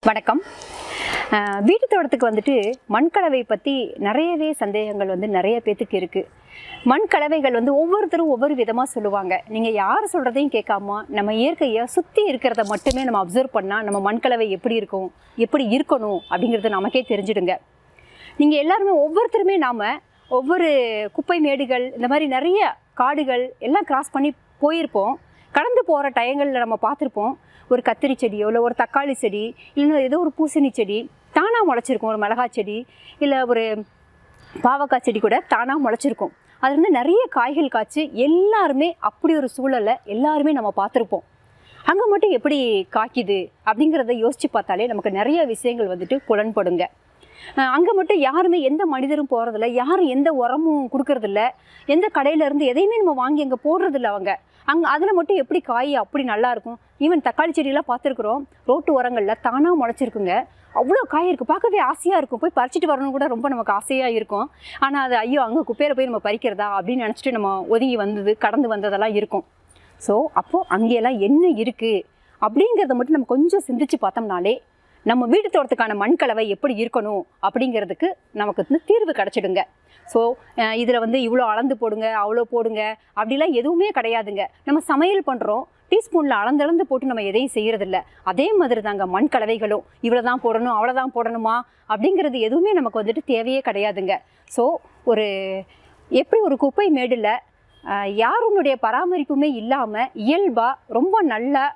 வணக்கம். வீட்டு தோட்டத்துக்கு வந்துட்டு மண்கலவை பற்றி நிறையவே சந்தேகங்கள் நிறைய பேத்துக்கு இருக்குது. மண்கலவைகள் ஒவ்வொருத்தரும் ஒவ்வொரு விதமாக சொல்லுவாங்க. நீங்கள் யார் சொல்கிறதையும் கேட்காம நம்ம இயற்கையை சுற்றி இருக்கிறத மட்டுமே நம்ம அப்சர்வ் பண்ணால் நம்ம மண்கலவை எப்படி இருக்கும், எப்படி இருக்கணும் அப்படிங்கிறது நமக்கே தெரிஞ்சிடுங்க. நீங்கள் எல்லாருமே ஒவ்வொருத்தருமே நாம் ஒவ்வொரு குப்பை மேடுகள் இந்த மாதிரி நிறைய காடுகள் எல்லாம் கிராஸ் பண்ணி போயிருப்போம். கடந்து போகிற டயங்களில் நம்ம பார்த்துருப்போம். ஒரு கத்திரி செடியோ இல்லை ஒரு தக்காளி செடி இல்லைன்னா ஏதோ ஒரு பூசணி செடி தானாக முளைச்சிருக்கும். ஒரு மிளகாய் செடி இல்லை ஒரு பாவக்காய் செடி கூட தானாக முளைச்சிருக்கும். அது நிறைய காய்கள் காய்ச்சி எல்லாருமே அப்படி ஒரு சூழலை எல்லாருமே நம்ம பார்த்துருப்போம். அங்கே மட்டும் எப்படி காய்க்குது அப்படிங்கிறத யோசித்து பார்த்தாலே நமக்கு நிறைய விஷயங்கள் புலன்படுங்க. அங்கே மட்டும் யாருமே எந்த மனிதரும் போகிறதில்ல, யாரும் எந்த உரமும் கொடுக்கறதில்ல, எந்த கடையிலேருந்து எதையுமே நம்ம வாங்கி அங்கே போடுறதில்ல. அங்கே அதில் மட்டும் எப்படி காய் அப்படி நல்லாயிருக்கும். ஈவன் தக்காளி செடியெல்லாம் பார்த்துருக்குறோம், ரோட்டு உரங்களில் தானாக முளைச்சிருக்குங்க. அவ்வளோ காய் இருக்குது, பார்க்கவே ஆசையாக இருக்கும். போய் பறிச்சிட்டு வரணும் கூட ரொம்ப நமக்கு ஆசையாக இருக்கும். ஆனால் அது ஐயோ அங்கே குப்பையில் போய் நம்ம பறிக்கிறதா அப்படின்னு நினச்சிட்டு நம்ம ஒதுங்கி கடந்து வந்ததெல்லாம் இருக்கும். ஸோ அப்போது அங்கேயெல்லாம் என்ன இருக்குது அப்படிங்கிறத மட்டும் நம்ம கொஞ்சம் சிந்திச்சு பார்த்தோம்னாலே நம்ம வீட்டு தோட்டத்துக்கான மண்கலவை எப்படி இருக்கணும் அப்படிங்கிறதுக்கு நமக்கு தீர்வு கிடச்சிடுங்க. ஸோ இதில் இவ்வளோ அளந்து போடுங்க, அவ்வளோ போடுங்க அப்படிலாம் எதுவுமே கிடையாதுங்க. நம்ம சமையல் பண்ணுறோம், டீஸ்பூனில் அளந்து போட்டு நம்ம எதையும் செய்கிறதில்ல. அதே மாதிரி தாங்க மண்கலவைகளும் இவ்வளோ தான் போடணும் அவ்வளோதான் போடணுமா அப்படிங்கிறது எதுவுமே நமக்கு தேவையே கிடையாதுங்க. ஸோ எப்படி ஒரு குப்பை மேடில் யாருடைய பராமரிப்புமே இல்லாமல் இயல்பாக ரொம்ப நல்ல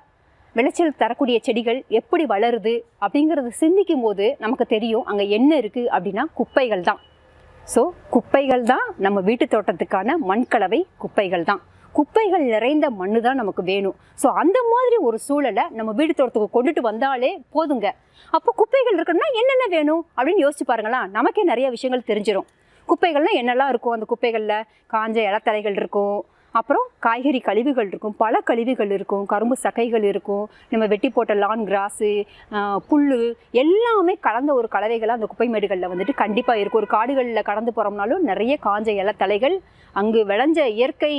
விளைச்சல் தரக்கூடிய செடிகள் எப்படி வளருது அப்படிங்கிறத சிந்திக்கும் போது நமக்கு தெரியும் அங்கே என்ன இருக்குது அப்படின்னா குப்பைகள் தான். ஸோ குப்பைகள் தான் நம்ம வீட்டு தோட்டத்துக்கான மண்கலவை. குப்பைகள் தான், குப்பைகள் நிறைந்த மண் தான் நமக்கு வேணும். ஸோ அந்த மாதிரி ஒரு சூழலை நம்ம வீட்டு தோட்டத்துக்கு கொண்டுட்டு வந்தாலே போதுங்க. அப்போ குப்பைகள் இருக்கணும்னா என்னென்ன வேணும் அப்படின்னு யோசிச்சு பாருங்களா, நமக்கே நிறைய விஷயங்கள் தெரிஞ்சிடும். குப்பைகள்லாம் என்னெல்லாம் இருக்கும், அந்த குப்பைகளில் காஞ்ச இலத்தலைகள் இருக்கும், அப்புறம் காய்கறி கழிவுகள் இருக்கும், பல கழிவுகள் இருக்கும், கரும்பு சக்கைகள் இருக்கும், நம்ம வெட்டி போட்ட லான் கிராஸு, புல் எல்லாமே கலந்த ஒரு கலவைகளாக அந்த குப்பை மேடுகளில் கண்டிப்பாக இருக்கும். ஒரு காடுகளில் கடந்து போகிறோம்னாலும் நிறைய காஞ்ச இலத்தலைகள், அங்கு விளைஞ்ச இயற்கை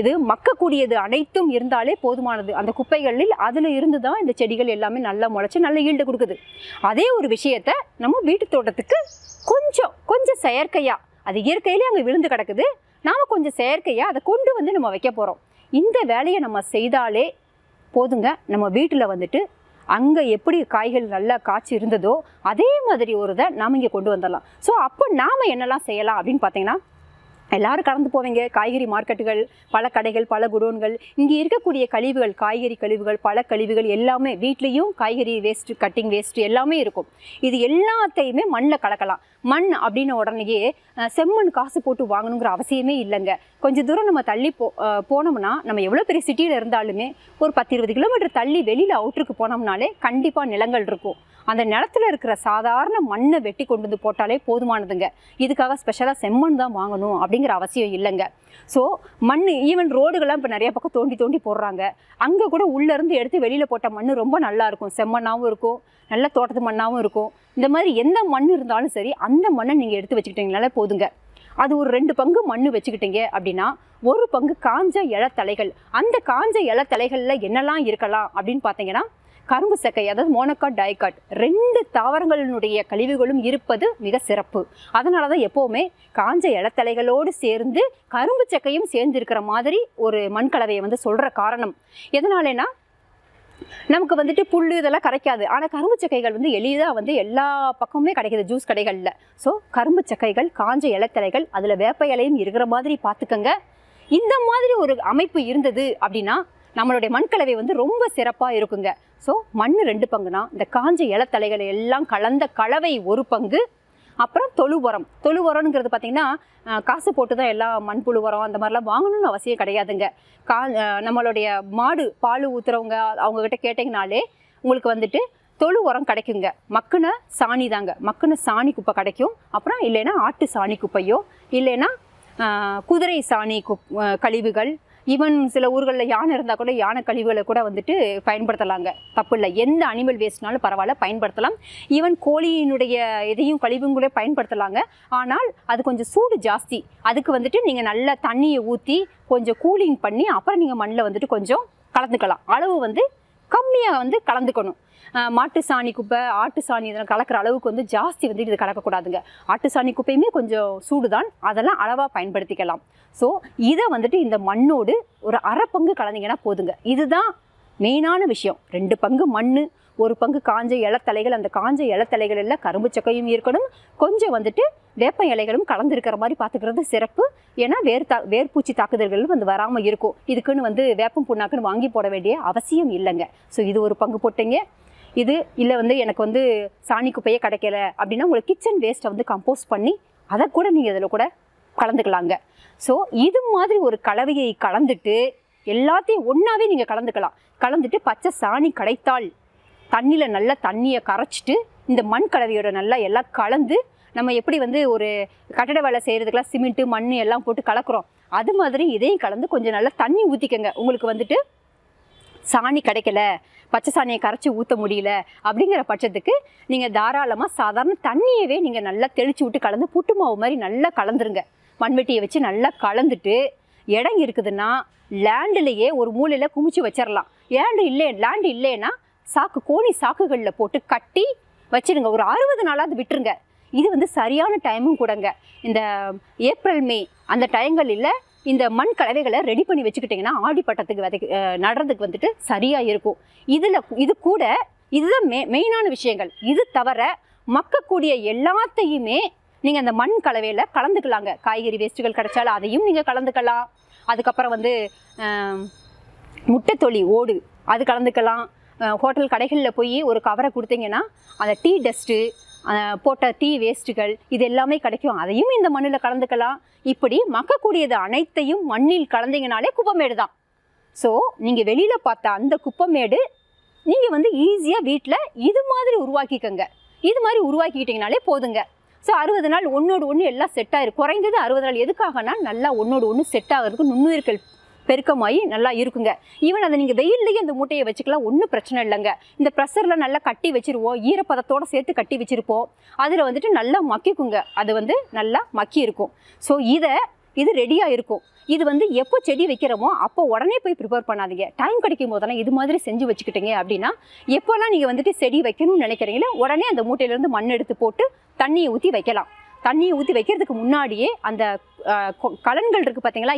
இது மக்கக்கூடியது அனைத்தும் இருந்தாலே போதுமானது. அந்த குப்பைகளில் அதில் இருந்து தான் இந்த செடிகள் எல்லாமே நல்லா முளைச்சி நல்ல ஈல்டு கொடுக்குது. அதே ஒரு விஷயத்தை நம்ம வீட்டு தோட்டத்துக்கு கொஞ்சம் செயற்கையாக, அது இயற்கையிலே அங்கே விழுந்து கிடக்குது, நாம் கொஞ்சம் செயற்கையாக அதை கொண்டு நம்ம வைக்க போகிறோம். இந்த வேலையை நம்ம செய்தாலே போதுங்க. நம்ம வீட்டில் அங்கே எப்படி காய்கள் நல்லா காய்ச்சி இருந்ததோ அதே மாதிரி ஒரு இதை நாம் இங்கே கொண்டு வந்துடலாம். ஸோ அப்போ நாம் என்னெல்லாம் செய்யலாம் அப்படின்னு பார்த்தீங்கன்னா, எல்லோரும் கடந்து போவீங்க காய்கறி மார்க்கெட்டுகள், பல கடைகள், பல குடோன்கள், இங்கே இருக்கக்கூடிய கழிவுகள், காய்கறி கழிவுகள், பல கழிவுகள் எல்லாமே வீட்லேயும் காய்கறி வேஸ்ட்டு, கட்டிங் வேஸ்ட்டு எல்லாமே இருக்கும். இது எல்லாத்தையுமே மண்ணில் கலக்கலாம். மண் அப்படின்ன உடனேயே செம்மண் காசு போட்டு வாங்கணுங்கிற அவசியமே இல்லைங்க. கொஞ்சம் தூரம் நம்ம தள்ளி போனோம்னா, நம்ம எவ்வளோ பெரிய சிட்டியில் இருந்தாலுமே ஒரு 10-20 கிலோமீட்டர் தள்ளி வெளியில் அவுட்டருக்கு போனோம்னாலே கண்டிப்பாக நிலங்கள் இருக்கும். அந்த நிலத்தில் இருக்கிற சாதாரண மண்ணை வெட்டி கொண்டு போட்டாலே போதுமானதுங்க. இதுக்காக ஸ்பெஷலாக செம்மண் தான் வாங்கணும் அப்படிங்கிற அவசியம் இல்லைங்க. ஸோ மண், ஈவன் ரோடுகள்லாம் இப்போ நிறைய பக்கம் தோண்டி போடுறாங்க. அங்கே கூட உள்ளேருந்து எடுத்து வெளியில் போட்ட மண் ரொம்ப நல்லாயிருக்கும். செம்மண்ணாகவும் இருக்கும், நல்ல தோட்டத்து மண்ணாகவும் இருக்கும். இந்த மாதிரி எந்த மண் இருந்தாலும் சரி, அந்த மண்ணை நீங்கள் எடுத்து வச்சுக்கிட்டீங்கனாலே போதுங்க. அது ஒரு 2 பங்கு மண் வச்சுக்கிட்டீங்க அப்படின்னா 1 பங்கு காஞ்ச இலத்தலைகள். அந்த காஞ்ச இலத்தலைகளில் என்னெல்லாம் இருக்கலாம் அப்படின்னு பார்த்தீங்கன்னா, கரும்பு சக்கை, அதாவது மோனோகாட், டைகாட் 2 தாவரங்களினுடைய கழிவுகளும் இருப்பது மிக சிறப்பு. அதனால தான் எப்போவுமே காஞ்ச இலத்தலைகளோடு சேர்ந்து கரும்பு சக்கையும் சேர்ந்து இருக்கிற மாதிரி ஒரு மண்கலவையை சொல்கிற காரணம் எதனாலேனா, நமக்கு புல் இதெல்லாம் கிடைக்காது. ஆனால் கரும்பு சக்கைகள் எளிதாக எல்லா பக்கமுமே கிடைக்கிது ஜூஸ் கடைகளில். ஸோ கரும்பு சக்கைகள், காஞ்ச இலத்தலைகள், அதில் வேப்ப இலையும் இருக்கிற மாதிரி பார்த்துக்கங்க. இந்த மாதிரி ஒரு அமைப்பு இருந்தது அப்படின்னா நம்மளுடைய மண்கலவை ரொம்ப சிறப்பாக இருக்குங்க. ஸோ மண் 2 பங்குனா, இந்த காஞ்ச இலத்தலைகளை எல்லாம் கலந்த கலவை 1 பங்கு, அப்புறம் தொழு உரம்ங்கிறது பார்த்திங்கன்னா காசு போட்டு தான் எல்லாம் மண்புழு உரம் அந்த மாதிரிலாம் வாங்கணும்னு அவசியம் கிடையாதுங்க. நம்மளுடைய மாடு பால் ஊற்றுறவங்க அவங்கக்கிட்ட கேட்டிங்கனாலே உங்களுக்கு தொழு உரம் கிடைக்குங்க. மக்குன சாணி தாங்க, மக்குன சாணி குப்பை கிடைக்கும். அப்புறம் இல்லைன்னா ஆட்டு சாணி குப்பையோ, இல்லைன்னா குதிரை சாணி கழிவுகள், ஈவன் சில ஊர்களில் யானை இருந்தால் கூட யானை கழிவுகளை கூட பயன்படுத்தலாங்க. தப்பு இல்லை, எந்த அனிமல் வேஸ்ட்னாலும் பரவாயில்ல, பயன்படுத்தலாம். ஈவன் கோழியினுடைய இதையும் கழிவும் கூட பயன்படுத்தலாங்க. ஆனால் அது கொஞ்சம் சூடு ஜாஸ்தி. அதுக்கு நீங்கள் நல்லா தண்ணியை ஊற்றி கொஞ்சம் கூலிங் பண்ணி அப்புறம் நீங்கள் மண்ணில் கொஞ்சம் கலந்துக்கலாம். அளவு கம்மியாக வந்து கலந்துக்கணும். மாட்டு சாணி குப்பை, ஆட்டு சாணி இதெல்லாம் கலக்கிற அளவுக்கு வந்து ஜாஸ்தி வந்து இது கலக்கக்கூடாதுங்க. ஆட்டு சாணி குப்பையுமே கொஞ்சம் சூடு தான், அதெல்லாம் அளவாக பயன்படுத்திக்கலாம். ஸோ இதை வந்துட்டு இந்த மண்ணோடு ஒரு அரை பங்கு கலந்தீங்கன்னா போதுங்க. இதுதான் மெயினான விஷயம். 2 பங்கு மண், 1 பங்கு காஞ்ச இலத்தலைகள். அந்த காஞ்ச இலத்தலைகள் எல்லாம் கரும்பு சக்கையும் இருக்கணும், கொஞ்சம் வந்துட்டு வேப்ப இலைகளும் கலந்துருக்கிற மாதிரி பார்த்துக்கிறது சிறப்பு. ஏன்னா வேர்பூச்சி தாக்குதல்கள் வந்து வராமல் இருக்கும். இதுக்குன்னு வந்து வேப்பம் புண்ணாக்குன்னு வாங்கி போட வேண்டிய அவசியம் இல்லைங்க. ஸோ இது 1 பங்கு போட்டீங்க. இது இல்லை வந்து எனக்கு வந்து சாணி குப்பையே கிடைக்கல அப்படின்னா உங்களுக்கு கிச்சன் வேஸ்ட்டை வந்து கம்போஸ்ட் பண்ணி அதை கூட நீங்கள் இதில் கூட கலந்துக்கலாங்க. ஸோ இது மாதிரி ஒரு கலவையை கலந்துட்டு எல்லாத்தையும் ஒன்றாவே நீங்கள் கலந்துட்டு பச்சை சாணி கடைத்தால் தண்ணியில் நல்லா தண்ணியை கரைச்சிட்டு இந்த மண் கலவையோட நல்லா எல்லாம் கலந்து, நம்ம எப்படி வந்து ஒரு கட்டட வேலை செய்கிறதுக்கெல்லாம் சிமெண்ட்டு மண் எல்லாம் போட்டு கலக்கிறோம், அது மாதிரி இதையும் கலந்து கொஞ்சம் நல்லா தண்ணி ஊற்றிக்கங்க. உங்களுக்கு வந்துட்டு சாணி கிடைக்கல, பச்சை சாணியை கரைச்சி ஊற்ற முடியல அப்படிங்கிற பட்சத்துக்கு நீங்கள் தாராளமாக சாதாரண தண்ணியவே நீங்கள் நல்லா தெளித்து விட்டு கலந்து புட்டு மாவு மாதிரி நல்லா கலந்துருங்க. மண்வெட்டியை வச்சு நல்லா கலந்துட்டு இடம் இருக்குதுன்னா லேண்டிலேயே ஒரு மூலையில் குமிச்சு வச்சிடலாம். லேண்டு இல்லைன்னா கோணி சாக்குகளில் போட்டு கட்டி வச்சிடுங்க. ஒரு 60 நாளாவது விட்டுருங்க. இது வந்து சரியான டைமும் கூடங்க. இந்த ஏப்ரல் மே அந்த டைங்களில் இந்த மண் கலவைகளை ரெடி பண்ணி வச்சுக்கிட்டிங்கன்னா ஆடி பட்டத்துக்கு நடுறதுக்கு வந்துட்டு சரியாக இருக்கும். இதுதான் மெயினான விஷயங்கள். இது தவிர மக்கக்கூடிய எல்லாத்தையுமே நீங்கள் அந்த மண் கலவையில் கலந்துக்கலாங்க. காய்கறி வேஸ்ட்டுகள் கிடைச்சாலும் அதையும் நீங்கள் கலந்துக்கலாம். அதுக்கப்புறம் வந்து முட்டைத்தொளி ஓடு அது கலந்துக்கலாம். ஹோட்டல் கடைகளில் போய் ஒரு கவரை கொடுத்தீங்கன்னா அந்த டீ டஸ்ட்டு, போட்ட டீ வேஸ்ட்டுகள் இது எல்லாமே கிடைக்கும். அதையும் இந்த மண்ணில் கலந்துக்கலாம். இப்படி மக்கக்கூடியது அனைத்தையும் மண்ணில் கலந்தீங்கனாலே குப்பமேடு தான். ஸோ நீங்கள் வெளியில் பார்த்த அந்த குப்பமேடு நீங்கள் வந்து ஈஸியாக வீட்டில் இது மாதிரி உருவாக்கிக்கங்க. இது மாதிரி உருவாக்கிக்கிட்டிங்கனாலே போதுங்க. ஸோ 60 நாள் ஒன்றோடு ஒன்று எல்லாம் செட் ஆகிருக்கும். குறைந்தது 60 நாள் எதுக்காகனா நல்லா ஒன்றோடு ஒன்று செட் ஆகிறதுக்கு நுண்ணுயிர்கள் பெருக்கமாகி நல்லா இருக்குங்க. ஈவன் அதை நீங்கள் வெயில்லையே இந்த மூட்டையை வச்சுக்கலாம், ஒன்றும் பிரச்சனை இல்லைங்க. இந்த ப்ரெஷரில் நல்லா கட்டி வச்சுருவோம், ஈரப்பதத்தோடு சேர்த்து கட்டி வச்சுருப்போம். அதில் வந்துட்டு நல்லா மக்கிக்குங்க, அது வந்து நல்லா மக்கி இருக்கும். ஸோ இது ரெடியாக இருக்கும். இது வந்து எப்போ செடி வைக்கிறோமோ அப்போ உடனே போய் ப்ரிப்பேர் பண்ணாதீங்க. டைம் கிடைக்கும் போதெல்லாம் இது மாதிரி செஞ்சு வச்சுக்கிட்டீங்க அப்படின்னா எப்போல்லாம் நீங்கள் வந்துட்டு செடி வைக்கணும்னு நினைக்கிறீங்களோ உடனே அந்த மூட்டையிலேருந்து மண் எடுத்து போட்டு தண்ணியை ஊற்றி வைக்கலாம். தண்ணியை ஊற்றி வைக்கிறதுக்கு முன்னாடியே அந்த கலன்கள் இருக்குது பார்த்தீங்களா,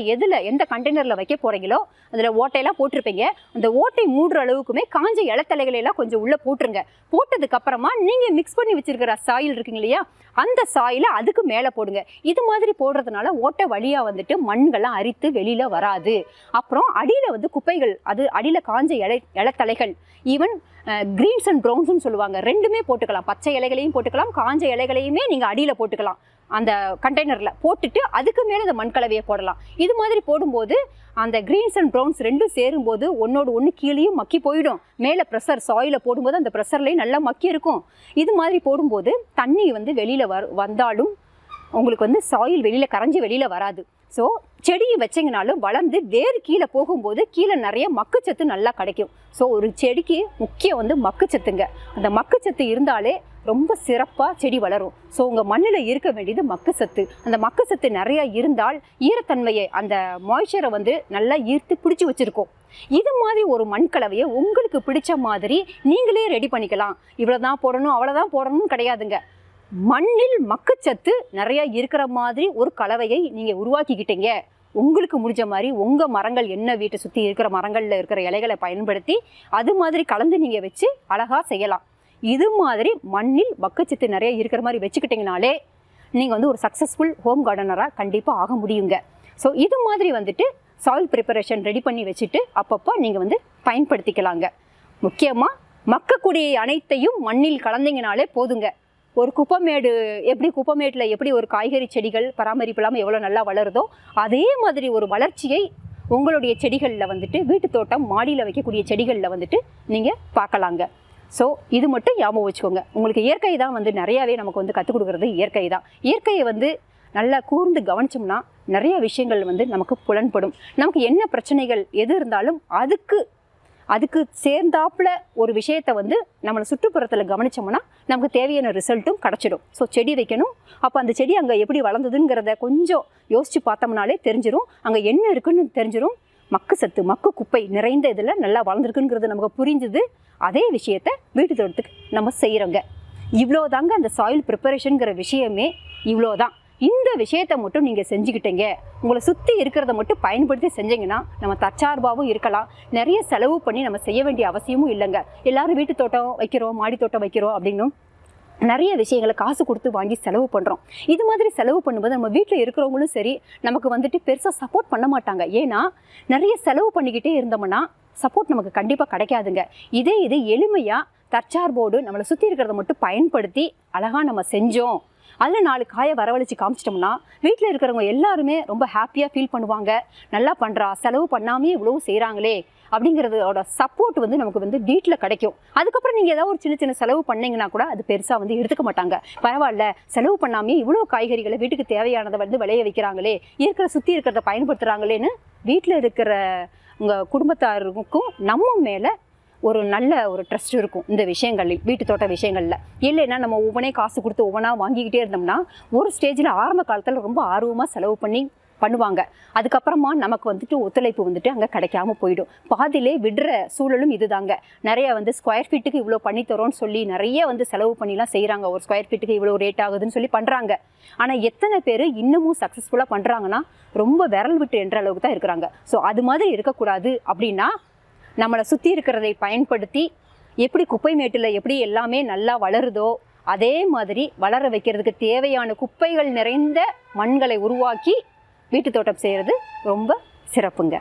எந்த கண்டெய்னரில் வைக்க போகிறீங்களோ அதில் ஓட்டையெல்லாம் போட்டிருப்பீங்க. அந்த ஓட்டை மூடுற அளவுக்குமே காஞ்ச இலத்தலைகளெல்லாம் கொஞ்சம் உள்ளே போட்டுருங்க. போட்டதுக்கப்புறமா நீங்கள் மிக்ஸ் பண்ணி வச்சுருக்கிற சாயில் இருக்குங்க இல்லையா, அந்த சாயிலை அதுக்கு மேலே போடுங்க. இது மாதிரி போடுறதுனால ஓட்டை வழியாக வந்துட்டு மண்கள்லாம் அரித்து வெளியில் வராது. அப்புறம் அடியில் வந்து குப்பைகள், அது அடியில் காஞ்ச இலத்தலைகள், ஈவன் க்ரீன்ஸ் அண்ட் ப்ரௌன்ஸ்ன்னு சொல்லுவாங்க, ரெண்டுமே போட்டுக்கலாம். பச்சை இலைகளையும் போட்டுக்கலாம், காஞ்ச இலைகளையுமே நீங்கள் அடியில் போட்டுக்கலாம். அந்த கண்டெய்னரில் போட்டுட்டு அதுக்கு மேலே இந்த மண்கலவையை போடலாம். இது மாதிரி போடும்போது அந்த க்ரீன்ஸ் அண்ட் ப்ரௌன்ஸ் ரெண்டும் சேரும்போது ஒன்றோடு ஒன்று கீழேயும் மக்கி போயிடும். மேலே ப்ரெஷர் சாயிலில் போடும்போது அந்த ப்ரெஷர்லேயும் நல்லா மக்கி இருக்கும். இது மாதிரி போடும்போது தண்ணி வந்து வெளியில் வந்தாலும் உங்களுக்கு வந்து சாயில் வெளியில் கரைஞ்சி வெளியில் வராது. ஸோ செடியை வச்சிங்கனாலும் வளர்ந்து வேறு கீழே போகும்போது கீழே நிறைய மக்குச்சத்து நல்லா கிடைக்கும். ஸோ ஒரு செடிக்கு முக்கியம் வந்து மக்குச்சத்துங்க. அந்த மக்குச்சத்து இருந்தாலே ரொம்ப சிறப்பாக செடி வளரும். ஸோ உங்கள் மண்ணில் இருக்க வேண்டியது மக்குச்சத்து. அந்த மக்குச்சத்து நிறையா இருந்தால் ஈரத்தன்மையை, அந்த மாய்ச்சரை வந்து நல்லா ஈர்த்து பிடிச்சி வச்சுருக்கோம். இது மாதிரி ஒரு மண் கலவையை உங்களுக்கு பிடிச்ச மாதிரி நீங்களே ரெடி பண்ணிக்கலாம். இவ்வளோதான் போடணும் அவ்வளோதான் போடணும்னு கிடையாதுங்க. மண்ணில் மக்குச்சத்து நிறையா இருக்கிற மாதிரி ஒரு கலவையை நீங்கள் உருவாக்கிக்கிட்டீங்க. உங்களுக்கு முடிஞ்ச மாதிரி உங்கள் மரங்கள் என்ன வீட்டை சுற்றி இருக்கிற மரங்களில் இருக்கிற இலைகளை பயன்படுத்தி அது மாதிரி கலந்து நீங்கள் வச்சு அழகாக செய்யலாம். இது மாதிரி மண்ணில் மக்குச்சத்து நிறைய இருக்கிற மாதிரி வச்சுக்கிட்டிங்கனாலே நீங்கள் வந்து ஒரு சக்ஸஸ்ஃபுல் ஹோம் கார்டனராக கண்டிப்பாக ஆக முடியுங்க. ஸோ இது மாதிரி வந்துட்டு சாயில் ப்ரிப்பரேஷன் ரெடி பண்ணி வச்சுட்டு அப்பப்போ நீங்கள் வந்து பயன்படுத்திக்கலாங்க. முக்கியமாக மக்கக்கூடிய அனைத்தையும் மண்ணில் கலந்தீங்கனாலே போதுங்க. ஒரு குப்பமேட்டில் எப்படி ஒரு காய்கறி செடிகள் பராமரிப்பு இல்லாமல் எவ்வளோ நல்லா வளருதோ அதே மாதிரி ஒரு வளர்ச்சியை உங்களுடைய செடிகளில் வந்துட்டு வீட்டு தோட்டம் மாடியில் வைக்கக்கூடிய செடிகளில் வந்துட்டு நீங்கள் பார்க்கலாங்க. ஸோ இது மட்டும் ஞாபகம் வச்சுக்கோங்க. உங்களுக்கு இயற்கை தான் வந்து நிறையாவே நமக்கு வந்து கற்றுக் கொடுக்குறது இயற்கை தான். இயற்கையை வந்து நல்லா கூர்ந்து கவனிச்சோம்னா நிறைய விஷயங்கள் வந்து நமக்கு புலன்படும். நமக்கு என்ன பிரச்சனைகள் எது இருந்தாலும் அதுக்கு சேர்ந்தாப்புல ஒரு விஷயத்தை வந்து நம்மளை சுற்றுப்புறத்தில் கவனித்தோம்னா நமக்கு தேவையான ரிசல்ட்டும் கிடச்சிடும். ஸோ செடி வைக்கணும். அப்போ அந்த செடி அங்கே எப்படி வளர்ந்ததுங்கிறத கொஞ்சம் யோசித்து பார்த்தோம்னாலே தெரிஞ்சிடும். அங்கே என்ன இருக்குன்னு தெரிஞ்சிடும். மக்கு சத்து மக்கு குப்பை நிறைந்த இதில் நல்லா வளர்ந்துருக்குங்கிறது நமக்கு புரிஞ்சுது. அதே விஷயத்த வீட்டு தோட்டத்துக்கு நம்ம செய்கிறோங்க. இவ்வளோதாங்க அந்த சாயில் ப்ரிப்பரேஷனுங்கிற விஷயமே இவ்வளோதான். இந்த விஷயத்தை மட்டும் நீங்கள் செஞ்சுக்கிட்டீங்க, உங்களை சுற்றி இருக்கிறத மட்டும் பயன்படுத்தி செஞ்சீங்கன்னா நம்ம தற்சார்பாகவும் இருக்கலாம். நிறைய செலவு பண்ணி நம்ம செய்ய வேண்டிய அவசியமும் இல்லைங்க. எல்லோரும் வீட்டு தோட்டம் வைக்கிறோம், மாடி தோட்டம் வைக்கிறோம் அப்படின்னும் நிறைய விஷயங்களை காசு கொடுத்து வாங்கி செலவு பண்ணுறோம். இது மாதிரி செலவு பண்ணும்போது நம்ம வீட்டில் இருக்கிறவங்களும் சரி நமக்கு வந்துட்டு பெருசாக சப்போர்ட் பண்ண மாட்டாங்க. ஏன்னா நிறைய செலவு பண்ணிக்கிட்டே இருந்தோம்னா சப்போர்ட் நமக்கு கண்டிப்பாக கிடைக்காதுங்க. இது எளிமையாக தற்சார்போடு நம்மளை சுற்றி இருக்கிறத மட்டும் பயன்படுத்தி அழகாக நம்ம செஞ்சோம், அதில் 4 காயை வரவழைச்சி காமிச்சிட்டோம்னா வீட்டில் இருக்கிறவங்க எல்லாருமே ரொம்ப ஹாப்பியாக ஃபீல் பண்ணுவாங்க. நல்லா பண்ணுறா, செலவு பண்ணாமே இவ்வளோ செய்கிறாங்களே அப்படிங்கிறதோட சப்போர்ட் வந்து நமக்கு வந்து வீட்டில் கிடைக்கும். அதுக்கப்புறம் நீங்கள் ஏதாவது ஒரு சின்ன சின்ன செலவு பண்ணிங்கன்னா கூட அது பெருசாக வந்து எடுத்துக்க மாட்டாங்க. பரவாயில்ல, செலவு பண்ணாமே இவ்வளோ காய்கறிகளை வீட்டுக்கு தேவையானதை வந்து விளைய வைக்கிறாங்களே, சுற்றி இருக்கிறத பயன்படுத்துகிறாங்களேன்னு வீட்டில் இருக்கிற உங்கள் குடும்பத்தாருக்கும் நம்ம மேலே ஒரு நல்ல ஒரு ட்ரஸ்ட் இருக்கும் இந்த விஷயங்களில், வீட்டு தோட்ட விஷயங்களில். இல்லைன்னா நம்ம ஒவ்வொன்றே காசு கொடுத்து ஒவ்வொன்றா வாங்கிக்கிட்டே இருந்தோம்னா ஒரு ஸ்டேஜில் ஆரம்ப காலத்தில் ரொம்ப ஆர்வமாக செலவு பண்ணுவாங்க. அதுக்கப்புறமா நமக்கு வந்துட்டு ஒத்துழைப்பு வந்துட்டு அங்கே கிடைக்காம போயிடும். பாதியிலே விடுற சூழலும் இதுதாங்க. நிறைய வந்து ஸ்கொயர் ஃபீட்டுக்கு இவ்வளோ பண்ணித்தரோன்னு சொல்லி நிறைய வந்து செலவு பண்ணிலாம் செய்கிறாங்க. ஒரு ஸ்கொயர் ஃபீட்டுக்கு இவ்வளோ ரேட் ஆகுதுன்னு சொல்லி பண்ணுறாங்க. ஆனால் எத்தனை பேர் இன்னமும் சக்ஸஸ்ஃபுல்லாக பண்ணுறாங்கன்னா ரொம்ப விரல் விட்டு என்ற அளவுக்கு தான் இருக்கிறாங்க. ஸோ அது மாதிரி இருக்கக்கூடாது அப்படின்னா நம்மளை சுற்றி இருக்கிறதை பயன்படுத்தி எப்படி குப்பை மேட்டில் எப்படி எல்லாமே நல்லா வளருதோ அதே மாதிரி வளர வைக்கிறதுக்கு தேவையான குப்பைகள் நிறைந்த மண்களை உருவாக்கி வீட்டு தோட்டம் செய்கிறது ரொம்ப சிறப்புங்க.